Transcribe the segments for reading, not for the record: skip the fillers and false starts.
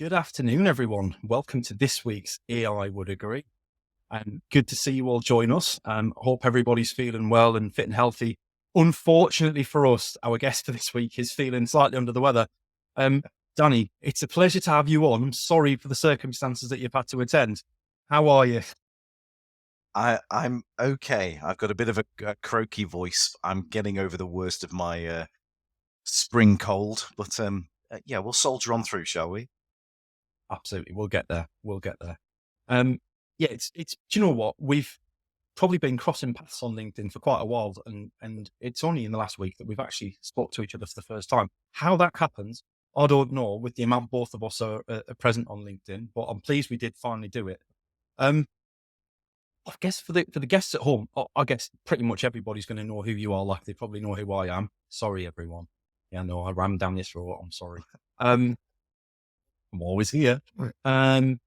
Good afternoon, everyone. Welcome to this week's AI Would Agree. And good to see you all join us. Hope everybody's feeling well and fit and healthy. Unfortunately for us, our guest for this week is feeling slightly under the weather. Danny, it's a pleasure to have you on. I'm sorry for the circumstances that you've had to attend. How are you? I'm okay. I've got a bit of a croaky voice. I'm getting over the worst of my spring cold, but yeah, we'll soldier on through, shall we? Absolutely. We'll get there. We'll get there. Um, yeah, do you know what? We've probably been crossing paths on LinkedIn for quite a while, and it's only in the last week that we've actually spoke to each other for the first time. How that happens, I don't know. With the amount both of us are present on LinkedIn, but I'm pleased we did finally do it. Um, I guess for the guests at home, I guess pretty much everybody's going to know who you are. Like they probably know who I am. Sorry, everyone. Yeah, no, I rammed down your throat. I'm sorry. Um, I'm always here. Right.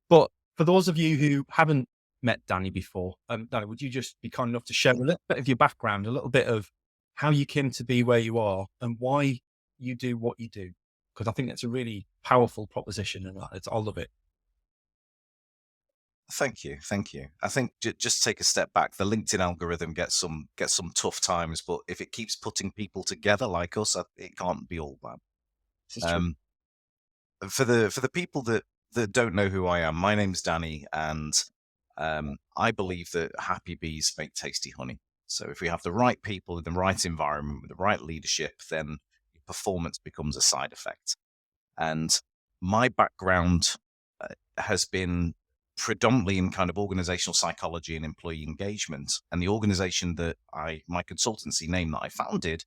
But for those of you who haven't met Danny before, Danny, would you just be kind enough to share a little bit of your background, a little bit of how you came to be where you are and why you do what you do? Because I think that's a really powerful proposition and I love it. Thank you, thank you. I think just take a step back. The LinkedIn algorithm gets some tough times, but if it keeps putting people together like us, it can't be all bad. This is true. Um, for the people that don't know who I am, my name's Danny, and I believe that happy bees make tasty honey. So if we have the right people in the right environment with the right leadership, then performance becomes a side effect. And my background has been predominantly in kind of organizational psychology and employee engagement. And the organization that my consultancy name that I founded,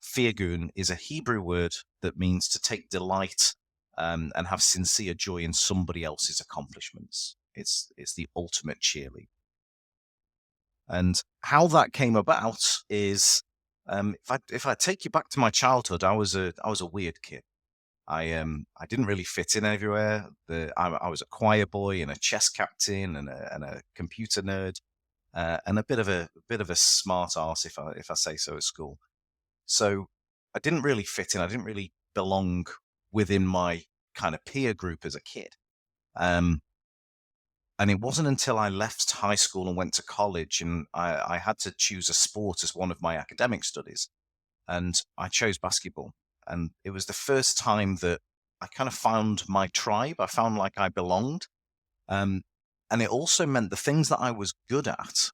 Firgun, is a Hebrew word that means to take delight and have sincere joy in somebody else's accomplishments. It's the ultimate cheerleader. And how that came about is, if I take you back to my childhood, I was a weird kid. I didn't really fit in everywhere. I was a choir boy and a chess captain and a computer nerd, and a bit of a smart ass if I say so at school. So I didn't really fit in. I didn't really belong within my kind of peer group as a kid. Um, and it wasn't until I left high school and went to college and I had to choose a sport as one of my academic studies. And I chose basketball. And it was the first time that I kind of found my tribe. I found like I belonged. Um, and it also meant the things that I was good at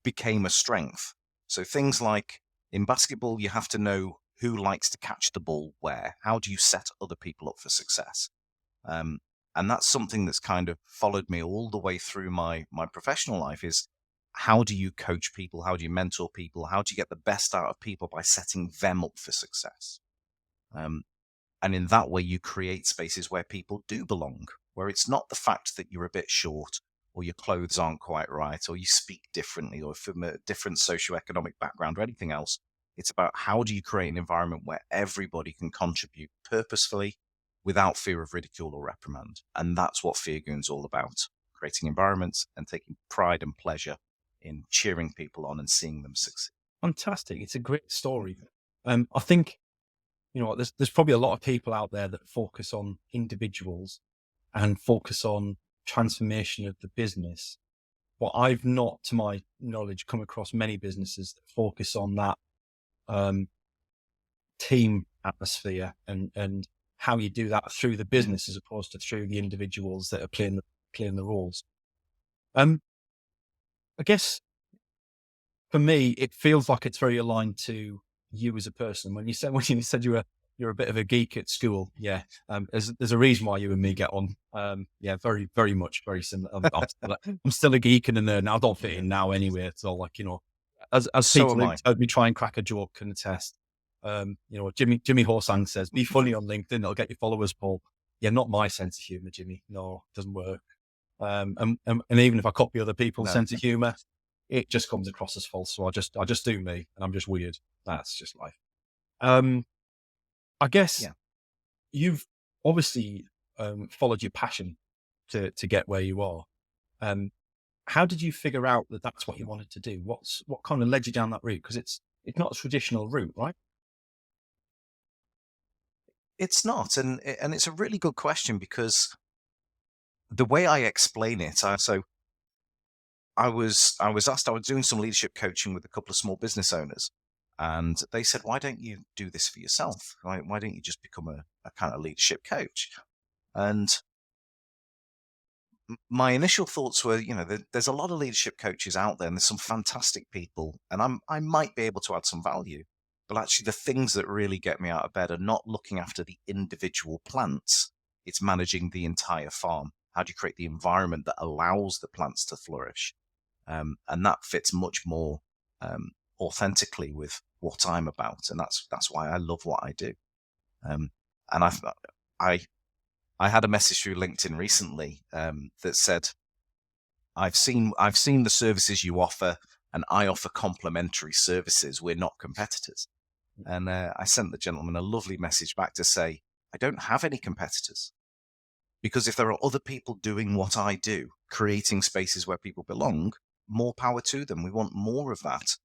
became a strength. So things like in basketball, you have to know who likes to catch the ball where. How do you set other people up for success? Um, and that's something that's kind of followed me all the way through my professional life is how do you coach people? How do you mentor people? How do you get the best out of people by setting them up for success? Um, and in that way, you create spaces where people do belong, where it's not the fact that you're a bit short or your clothes aren't quite right or you speak differently or from a different socioeconomic background or anything else. It's about how do you create an environment where everybody can contribute purposefully without fear of ridicule or reprimand. And that's what Feargoon's all about, creating environments and taking pride and pleasure in cheering people on and seeing them succeed. Fantastic. It's a great story. I think, you know what, there's probably a lot of people out there that focus on individuals and focus on transformation of the business. But I've not, to my knowledge, come across many businesses that focus on that um, team atmosphere and how you do that through the business as opposed to through the individuals that are playing the roles. I guess for me, it feels like it's very aligned to you as a person. When you said you're a bit of a geek at school, yeah. There's a reason why you and me get on. Yeah, very very much very similar. I'm still a geek and a nerd. Now I don't fit Yeah. in now anyway. So like as So people am who I. heard me try and crack a joke can attest. Jimmy Horsang says, "Be funny on LinkedIn. It'll get your followers, Paul." Yeah, not my sense of humor, Jimmy. No, it doesn't work. And even if I copy other people's No. sense of humor, it just comes across as false. So I just do me, and I'm just weird. That's just life. Um, I guess Yeah. you've obviously followed your passion to get where you are. Um, how did you figure out that that's what you wanted to do? What kind of led you down that route? Because it's not a traditional route, right? It's not, and it's a really good question because the way I explain it, I was asked, I was doing some leadership coaching with a couple of small business owners, and they said, "Why don't you do this for yourself? Why don't you just become a kind of leadership coach?" And my initial thoughts were, there's a lot of leadership coaches out there, and there's some fantastic people, and I might be able to add some value. But actually, the things that really get me out of bed are not looking after the individual plants; it's managing the entire farm. How do you create the environment that allows the plants to flourish? And that fits much more authentically with what I'm about, and that's why I love what I do. Um, and I I had a message through LinkedIn recently that said, I've seen the services you offer, and I offer complementary services. We're not competitors." And I sent the gentleman a lovely message back to say, I don't have any competitors, because if there are other people doing what I do, creating spaces where people belong, more power to them. We want more of that.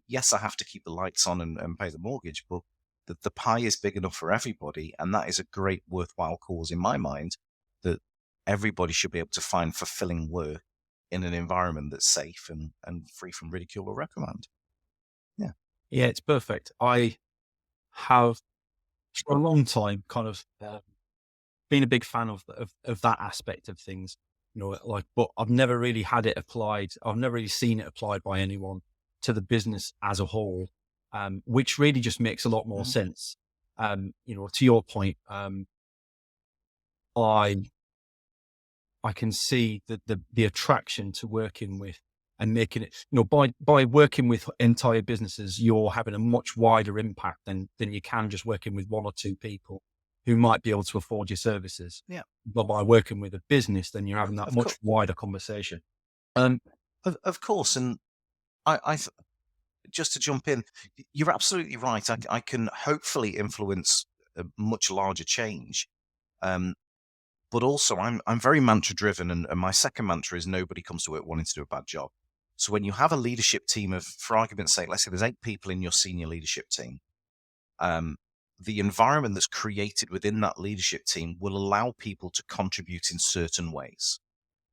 Yes, I have to keep the lights on and pay the mortgage, but the pie is big enough for everybody. And that is a great, worthwhile cause in my mind, that everybody should be able to find fulfilling work in an environment that's safe and free from ridicule or reprimand. Yeah. Yeah, it's perfect. I have for a long time kind of been a big fan of that aspect of things, like, but I've never really had it applied. I've never really seen it applied by anyone to the business as a whole, which really just makes a lot more Mhm. sense. To your point, I I can see the attraction to working with and making it, by working with entire businesses, you're having a much wider impact than you can just working with one or two people who might be able to afford your services. Yeah, But by working with a business, then you're having that of course. much wider conversation. Um, Of course. And I just to jump in, you're absolutely right. I can hopefully influence a much larger change. Um, but also, I'm very mantra driven, and my second mantra is nobody comes to work wanting to do a bad job. So when you have a leadership team of, for argument's sake, let's say there's 8 people in your senior leadership team, um, the environment that's created within that leadership team will allow people to contribute in certain ways.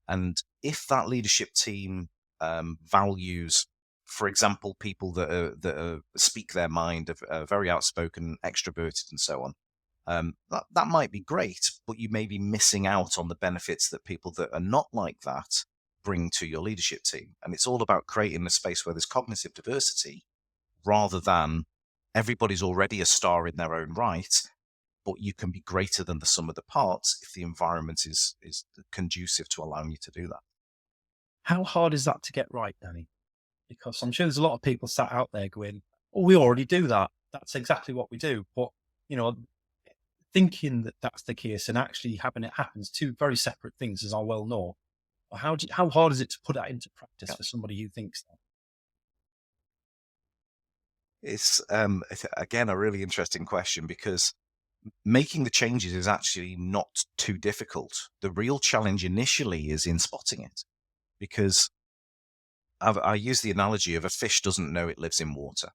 And if that leadership team values, for example, people that speak their mind, are very outspoken, extroverted, and so on, that might be great, but you may be missing out on the benefits that people that are not like that bring to your leadership team. And it's all about creating a space where there's cognitive diversity, rather than everybody's already a star in their own right, but you can be greater than the sum of the parts if the environment is conducive to allowing you to do that. how hard is that to get right, Danny? Because I'm sure there's a lot of people sat out there going, "Oh, we already do that. That's exactly what we do." But you know, thinking that that's the case and actually having it happen is two very separate things, as I well know. How hard is it to put that into practice Yeah. for somebody who thinks that? It's again a really interesting question, because making the changes is actually not too difficult. The real challenge initially is in spotting it, because I use the analogy of a fish doesn't know it lives in water.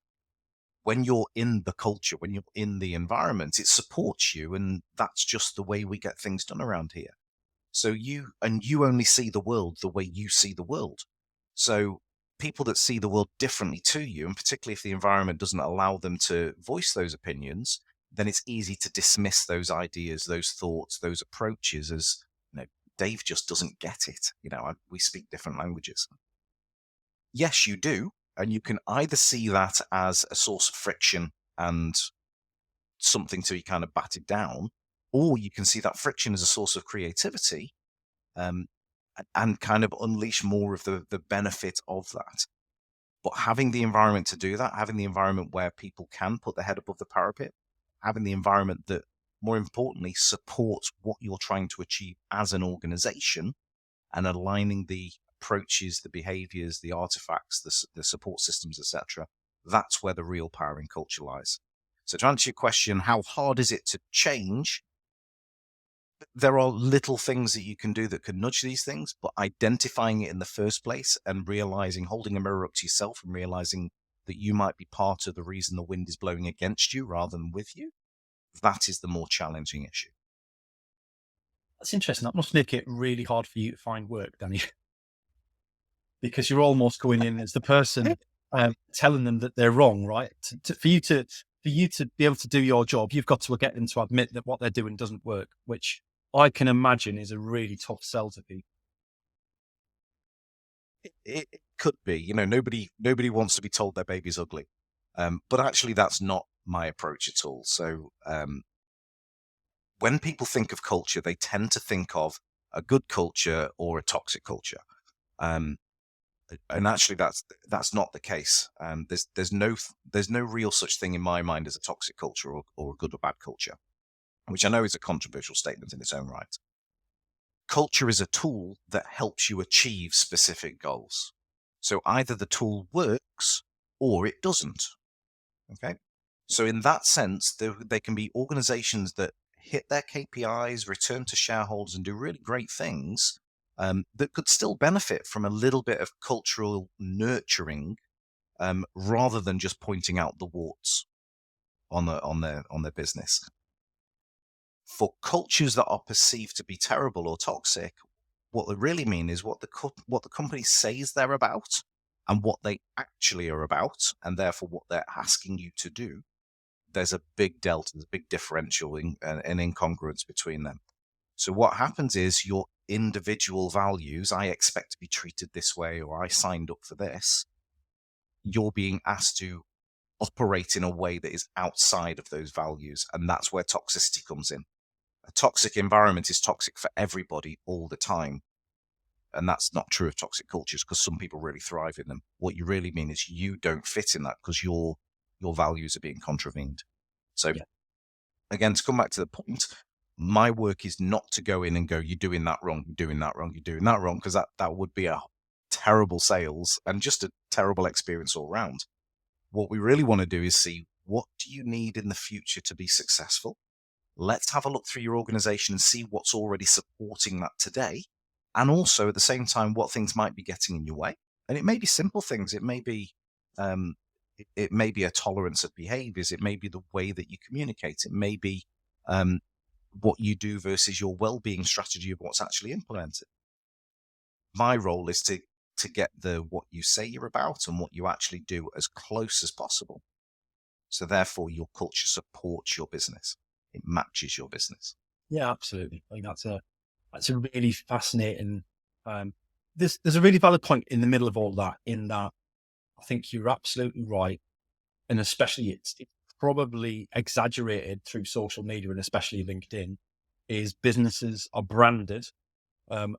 When you're in the culture, when you're in the environment, it supports you, and that's just the way we get things done around here. So you only see the world the way you see the world. So people that see the world differently to you, and particularly if the environment doesn't allow them to voice those opinions, then it's easy to dismiss those ideas, those thoughts, those approaches as, Dave just doesn't get it. We speak different languages. Yes, you do. And you can either see that as a source of friction and something to be kind of batted down, or you can see that friction as a source of creativity, um, and kind of unleash more of the benefit of that. But having the environment to do that, having the environment where people can put their head above the parapet, having the environment that, more importantly, supports what you're trying to achieve as an organization, and aligning the approaches, the behaviors, the artifacts, the support systems, etc. That's where the real power in culture lies. So to answer your question, how hard is it to change? There are little things that you can do that can nudge these things, but identifying it in the first place and realizing, holding a mirror up to yourself and realizing that you might be part of the reason the wind is blowing against you rather than with you, That is the more challenging issue. That's interesting. That must make it really hard for you to find work, Danny, because you're almost going in as the person telling them that they're wrong, right? For you to be able to do your job, you've got to get them to admit that what they're doing doesn't work, which I can imagine is a really tough sell to people. It could be, you know, nobody wants to be told their baby's ugly, but actually that's not my approach at all. So when people think of culture, they tend to think of a good culture or a toxic culture. And actually that's not the case. There's no real such thing in my mind as a toxic culture or a good or bad culture, which I know is a controversial statement in its own right. Culture is a tool that helps you achieve specific goals. So either the tool works or it doesn't. Okay. So in that sense, there can be organizations that hit their KPIs, return to shareholders, and do really great things that could still benefit from a little bit of cultural nurturing, rather than just pointing out the warts on their business. For cultures that are perceived to be terrible or toxic, what they really mean is what the company says they're about and what they actually are about, and therefore what they're asking you to do. There's a big delta, there's a big differential an incongruence between them. So what happens is your individual values, I expect to be treated this way, or I signed up for this, you're being asked to operate in a way that is outside of those values. And that's where toxicity comes in. A toxic environment is toxic for everybody all the time. And that's not true of toxic cultures, because some people really thrive in them. What you really mean is you don't fit in that because your values are being contravened. So again, to come back to the point, my work is not to go in and go, you're doing that wrong, you're doing that wrong, you're doing that wrong, because that would be a terrible sales and just a terrible experience all around. What we really want to do is see, what do you need in the future to be successful? Let's have a look through your organization and see what's already supporting that today. And also at the same time, what things might be getting in your way. And it may be simple things. It may be, it may be a tolerance of behaviors. It may be the way that you communicate. It may be what you do versus your well-being strategy of what's actually implemented. My role is to get what you say you're about and what you actually do as close as possible. So therefore, your culture supports your business. It matches your business. Yeah, absolutely. I think that's a really fascinating. There's a really valid point in the middle of all that. In that, I think you're absolutely right, and especially it's probably exaggerated through social media and especially LinkedIn. Is businesses are branded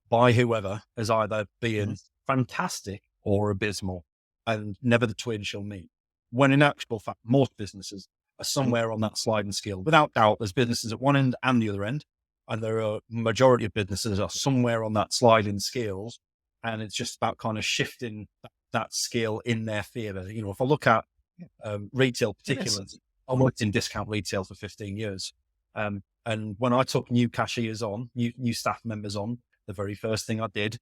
by whoever as either being fantastic or abysmal, and never the twain shall meet. When in actual fact, most businesses are somewhere on that sliding scale. Without doubt, there's businesses at one end and the other end, and there are majority of businesses are somewhere on that sliding scales, and it's just about kind of shifting that scale in their favor. You know, if I look at retail particularly, I worked in discount retail for 15 years. And when I took new cashiers on, new staff members on, the very first thing I did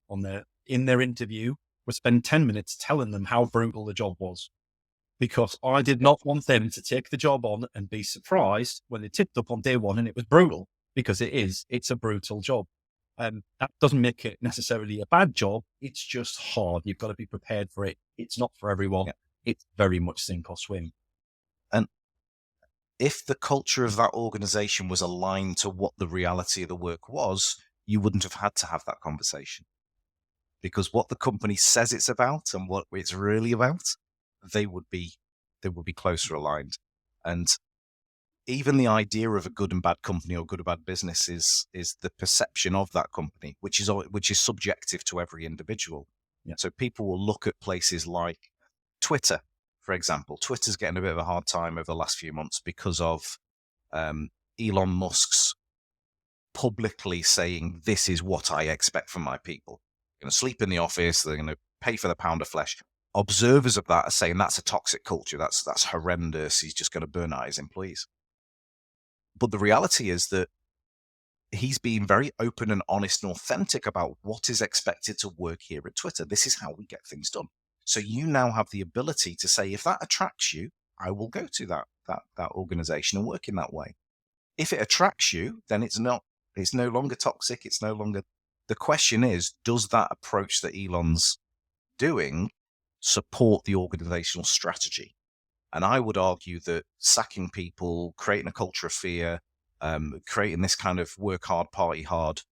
in their interview was spend 10 minutes telling them how brutal the job was, because I did not want them to take the job on and be surprised when they tipped up on day one and it was brutal, because it's a brutal job. That doesn't make it necessarily a bad job. It's just hard. You've got to be prepared for it. It's not for everyone. It's very much sink or swim. And if the culture of that organization was aligned to what the reality of the work was, you wouldn't have had to have that conversation, because what the company says it's about and what it's really about, they would be closer aligned. And even the idea of a good and bad company or good or bad business is the perception of that company, which is subjective to every individual. Yeah. So people will look at places like Twitter, for example. Twitter's getting a bit of a hard time over the last few months because of Elon Musk's publicly saying, this is what I expect from my people. They're going to sleep in the office. They're going to pay for the pound of flesh. Observers of that are saying that's a toxic culture. That's horrendous. He's just going to burn out his employees. But the reality is that he's being very open and honest and authentic about what is expected to work here at Twitter. This is how we get things done. So you now have the ability to say, if that attracts you, I will go to that organization and work in that way. If it attracts you, then it's no longer toxic. It's no longer. The question is, does that approach that Elon's doing support the organizational strategy? And I would argue that sacking people, creating a culture of fear, creating this kind of work hard, party hard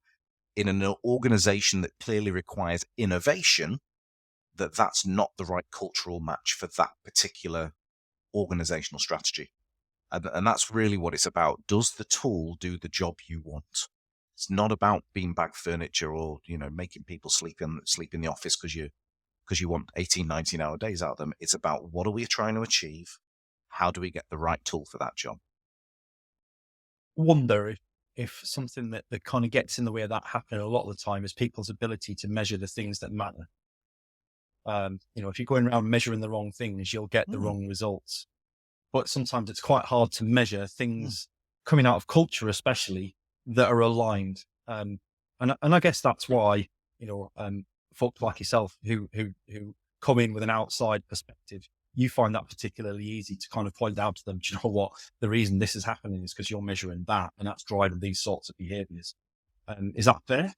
in an organization that clearly requires innovation, that's not the right cultural match for that particular organizational strategy. And that's really what it's about. Does the tool do the job you want? It's not about beanbag furniture or, making people sleep in the office because you want 18, 19-hour days out of them. It's about, what are we trying to achieve? How do we get the right tool for that job? Wonder if something that kind of gets in the way of that happening a lot of the time is people's ability to measure the things that matter. If you're going around measuring the wrong things, you'll get the wrong results. But sometimes it's quite hard to measure things coming out of culture, especially, that are aligned. And I guess that's why, folks like yourself who come in with an outside perspective, you find that particularly easy to kind of point out to them, do you know what, the reason this is happening is because you're measuring that, and that's driving these sorts of behaviors. Is that fair?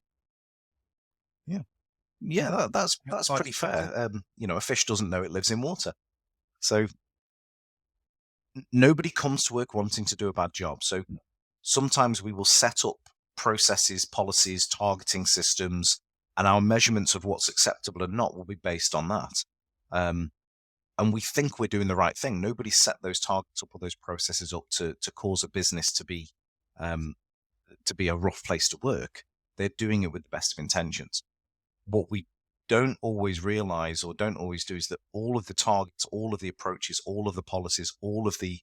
Yeah, that's pretty fair. A fish doesn't know it lives in water. So nobody comes to work wanting to do a bad job. So sometimes we will set up processes, policies, targeting systems, and our measurements of what's acceptable and not will be based on that. And we think we're doing the right thing. Nobody set those targets up or those processes up to cause a business to be a rough place to work. They're doing it with the best of intentions. What we don't always realize or don't always do is that all of the targets, all of the approaches, all of the policies, all of the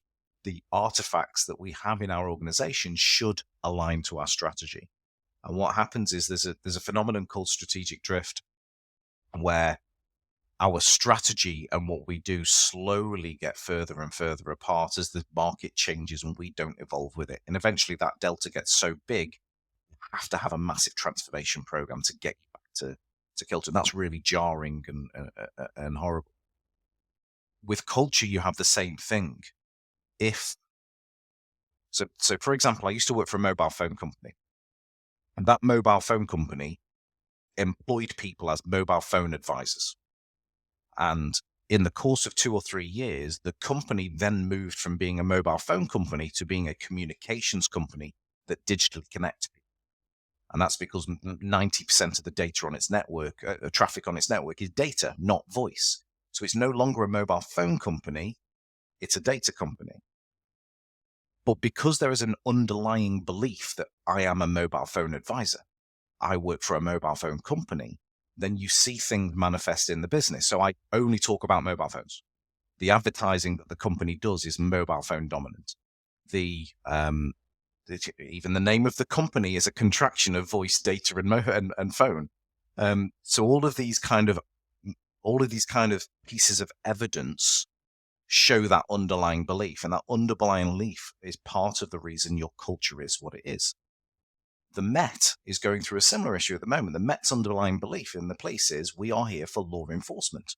artifacts that we have in our organization should align to our strategy. And what happens is there's a phenomenon called strategic drift, where our strategy and what we do slowly get further and further apart as the market changes and we don't evolve with it. And eventually that delta gets so big, you have to have a massive transformation program to get you back to kilter. And that's really jarring and horrible. With culture, you have the same thing. So for example, I used to work for a mobile phone company, and that mobile phone company employed people as mobile phone advisors. And in the course of 2 or 3 years, the company then moved from being a mobile phone company to being a communications company that digitally connects people. And that's because 90% of the data on its network, traffic on its network, is data, not voice. So it's no longer a mobile phone company, it's a data company. But because there is an underlying belief that I am a mobile phone advisor, I work for a mobile phone company, then you see things manifest in the business. So I only talk about mobile phones. The advertising that the company does is mobile phone dominant. Even the name of the company is a contraction of voice, data, and phone. So all of these kind of pieces of evidence show that underlying belief, and that underlying belief is part of the reason your culture is what it is. The Met is going through a similar issue at the moment. The Met's underlying belief in the police is, we are here for law enforcement.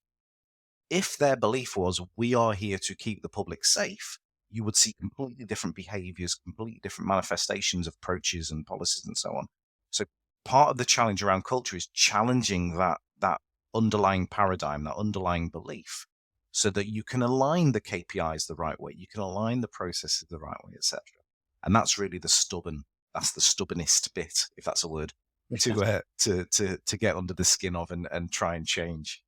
If their belief was, we are here to keep the public safe, you would see completely different behaviors, completely different manifestations of approaches and policies and so on. So part of the challenge around culture is challenging that underlying paradigm, that underlying belief, so that you can align the KPIs the right way, you can align the processes the right way, etc. And that's really the stubbornest bit, if that's a word, to get under the skin of and try and change.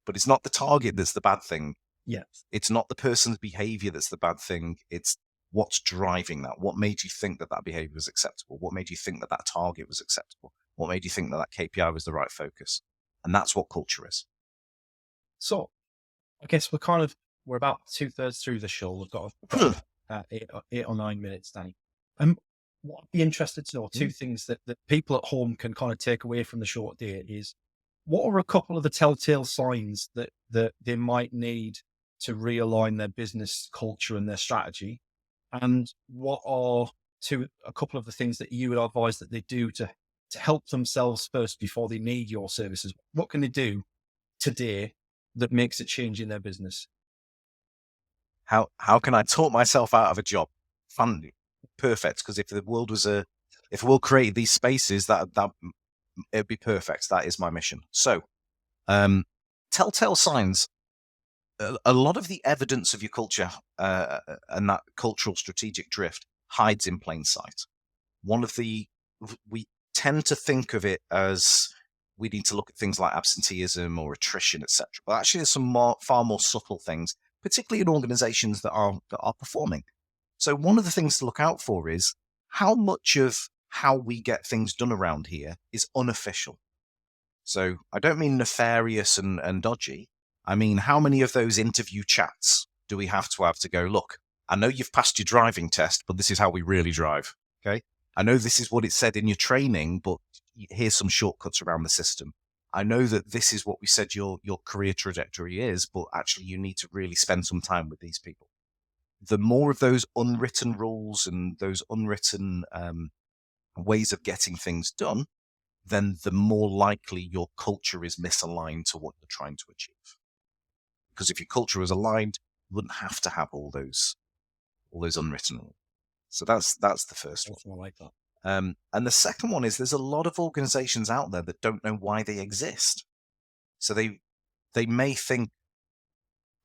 But it's not the target that's the bad thing. Yes. It's not the person's behavior that's the bad thing. It's what's driving that. What made you think that behavior was acceptable? What made you think that target was acceptable? What made you think that KPI was the right focus? And that's what culture is. So I guess we're about 2/3 through the show. We've got 8 or 9 minutes, Danny. What I'd be interested to know, two things that people at home can kind of take away from the show today is, what are a couple of the telltale signs that they might need to realign their business culture and their strategy? And what are a couple of the things that you would advise that they do to help themselves first before they need your services? What can they do today that makes a change in their business? How can I talk myself out of a job? Fun. perfect, because if the world created these spaces, that it'd be perfect. That is my mission. So, telltale signs. A lot of the evidence of your culture and that cultural strategic drift hides in plain sight. We tend to think of it as we need to look at things like absenteeism or attrition, etc. But actually, there's some far more subtle things, particularly in organizations that are performing. So one of the things to look out for is how much of how we get things done around here is unofficial. So I don't mean nefarious and dodgy. I mean, how many of those interview chats do we have to go, look, I know you've passed your driving test, but this is how we really drive. Okay. I know this is what it said in your training, but here's some shortcuts around the system. I know that this is what we said your career trajectory is, but actually you need to really spend some time with these people. The more of those unwritten rules and those unwritten ways of getting things done, then the more likely your culture is misaligned to what you're trying to achieve. Because if your culture is aligned, you wouldn't have to have all those unwritten rules. So that's the first one. I like that. And the second one is there's a lot of organizations out there that don't know why they exist. So they may think,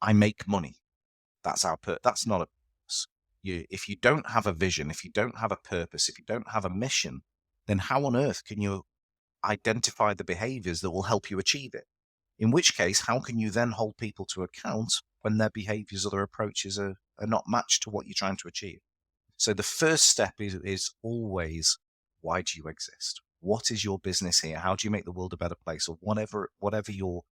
I make money. That's that's not a purpose. If you don't have a vision, if you don't have a purpose, if you don't have a mission, then how on earth can you identify the behaviors that will help you achieve it? In which case, how can you then hold people to account when their behaviors or their approaches are not matched to what you're trying to achieve? So the first step is always, why do you exist? What is your business here? How do you make the world a better place? Or whatever your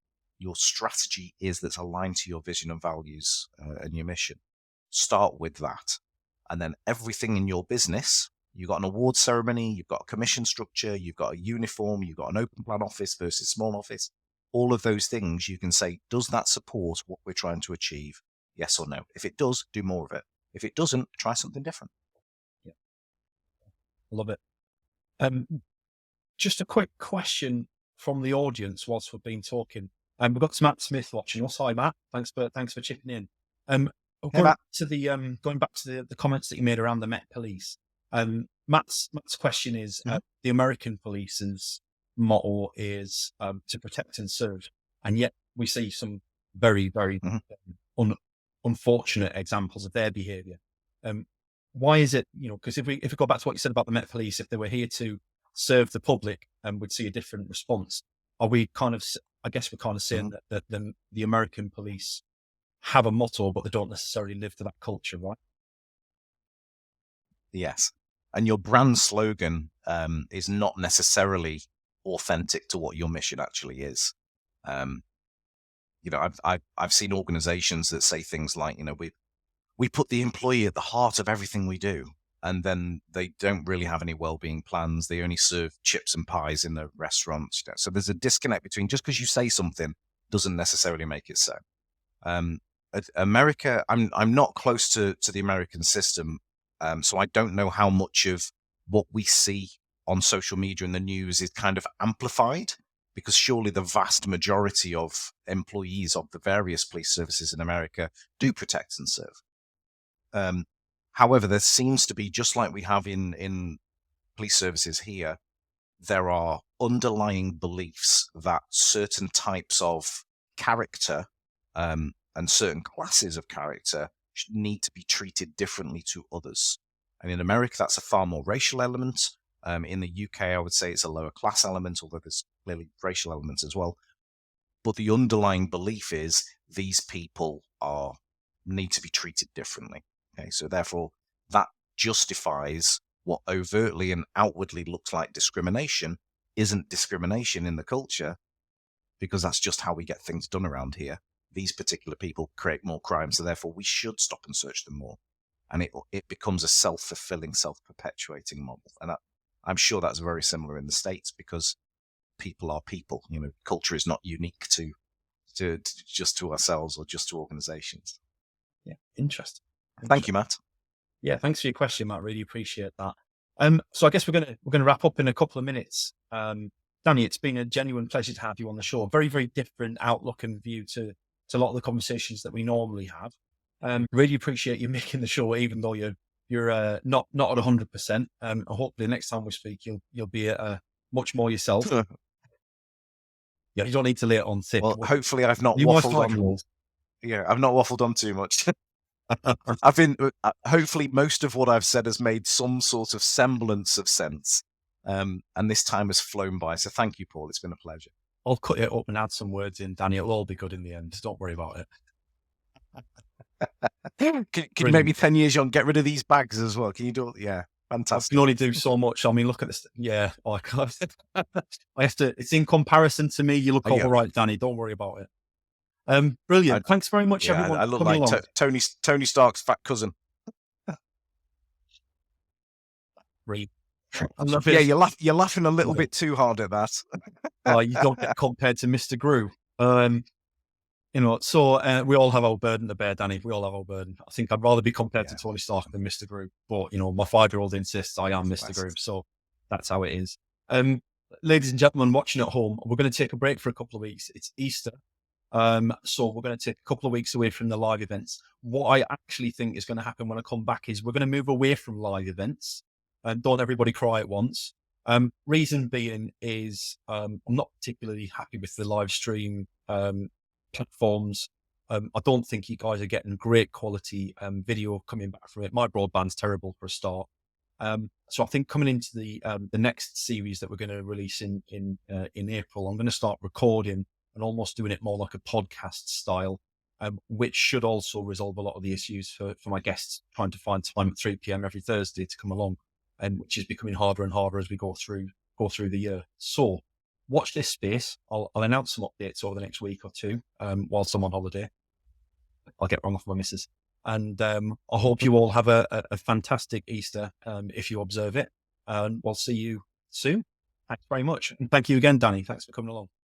strategy is that's aligned to your vision and values and your mission. Start with that. And then everything in your business, you've got an award ceremony, you've got a commission structure, you've got a uniform, you've got an open plan office versus small office. All of those things you can say, does that support what we're trying to achieve? Yes or no? If it does, do more of it. If it doesn't, try something different. Yeah. Love it. Just a quick question from the audience whilst we've been talking. We've got Matt Smith watching us. Hi, Matt. Thanks for chipping in. Going back to the comments that you made around the Met Police. Matt's question is, the American police's motto is to protect and serve, and yet we see some very, very unfortunate examples of their behaviour. Why is it? Because if we go back to what you said about the Met Police, if they were here to serve the public, we'd see a different response. Are we kind of? I guess we're kind of saying that the American police have a motto, but they don't necessarily live to that culture, right? Yes. And your brand slogan is not necessarily authentic to what your mission actually is. I've seen organizations that say things like, we put the employee at the heart of everything we do. And then they don't really have any well-being plans. They only serve chips and pies in the restaurants. So there's a disconnect between just because you say something doesn't necessarily make it so. America, I'm not close to the American system, so I don't know how much of what we see on social media and the news is kind of amplified, because surely the vast majority of employees of the various police services in America do protect and serve. However, there seems to be, just like we have in police services here, there are underlying beliefs that certain types of character and certain classes of character need to be treated differently to others. And in America, that's a far more racial element. In the UK, I would say it's a lower class element, although there's clearly racial elements as well. But the underlying belief is these people need to be treated differently. Okay, so therefore, that justifies what overtly and outwardly looks like discrimination isn't discrimination in the culture, because that's just how we get things done around here. These particular people create more crime, so therefore we should stop and search them more. And it becomes a self-fulfilling, self-perpetuating model. And I'm sure that's very similar in the States, because people are people. Culture is not unique to just to ourselves or just to organizations. Yeah, interesting. Thank you, Matt. Yeah, thanks for your question, Matt. Really appreciate that. So I guess we're gonna wrap up in a couple of minutes. Danny, it's been a genuine pleasure to have you on the show. Very, very different outlook and view to a lot of the conversations that we normally have. Really appreciate you making the show, even though you're not at 100%. Hopefully next time we speak, you'll be much more yourself. Yeah, you don't need to lay it on thick. Well, hopefully I've not You my waffled on. 5-year-old. Yeah, I've not waffled on too much. I've been. Hopefully, most of what I've said has made some sort of semblance of sense. And this time has flown by. So thank you, Paul. It's been a pleasure. I'll cut it up and add some words in, Danny. It'll all be good in the end. Don't worry about it. Can you make me 10 years young? Get rid of these bags as well. Can you do it? Yeah, I fantastic. can only do so much. I mean, look at this. Yeah, I have to. It's in comparison to me. You look all right, Danny. Don't worry about it. Brilliant. Thanks very much, everyone. I look like Tony Stark's fat cousin. I love it. Yeah, you're laughing a little bit too hard at that. You don't get compared to Mr. Gru. So we all have our burden to bear, Danny. We all have our burden. I think I'd rather be compared to Tony Stark than Mr. Gru. But, my 5-year-old insists I am Mr. Gru. So that's how it is. Ladies and gentlemen watching at home, we're going to take a break for a couple of weeks. It's Easter. So we're going to take a couple of weeks away from the live events. What I actually think is going to happen when I come back is we're going to move away from live events, and don't everybody cry at once. Reason being is I'm not particularly happy with the live stream platforms. I don't think you guys are getting great quality video coming back from it. My broadband's terrible for a start. So I think coming into the next series that we're going to release in April, I'm going to start recording and almost doing it more like a podcast style, which should also resolve a lot of the issues for my guests trying to find time at 3 p.m. every Thursday to come along, and which is becoming harder and harder as we go through the year. So watch this space. I'll announce some updates over the next week or two whilst I'm on holiday. I'll get wrong off my missus. And I hope you all have a fantastic Easter if you observe it. And we'll see you soon. Thanks very much. And thank you again, Danny. Thanks for coming along.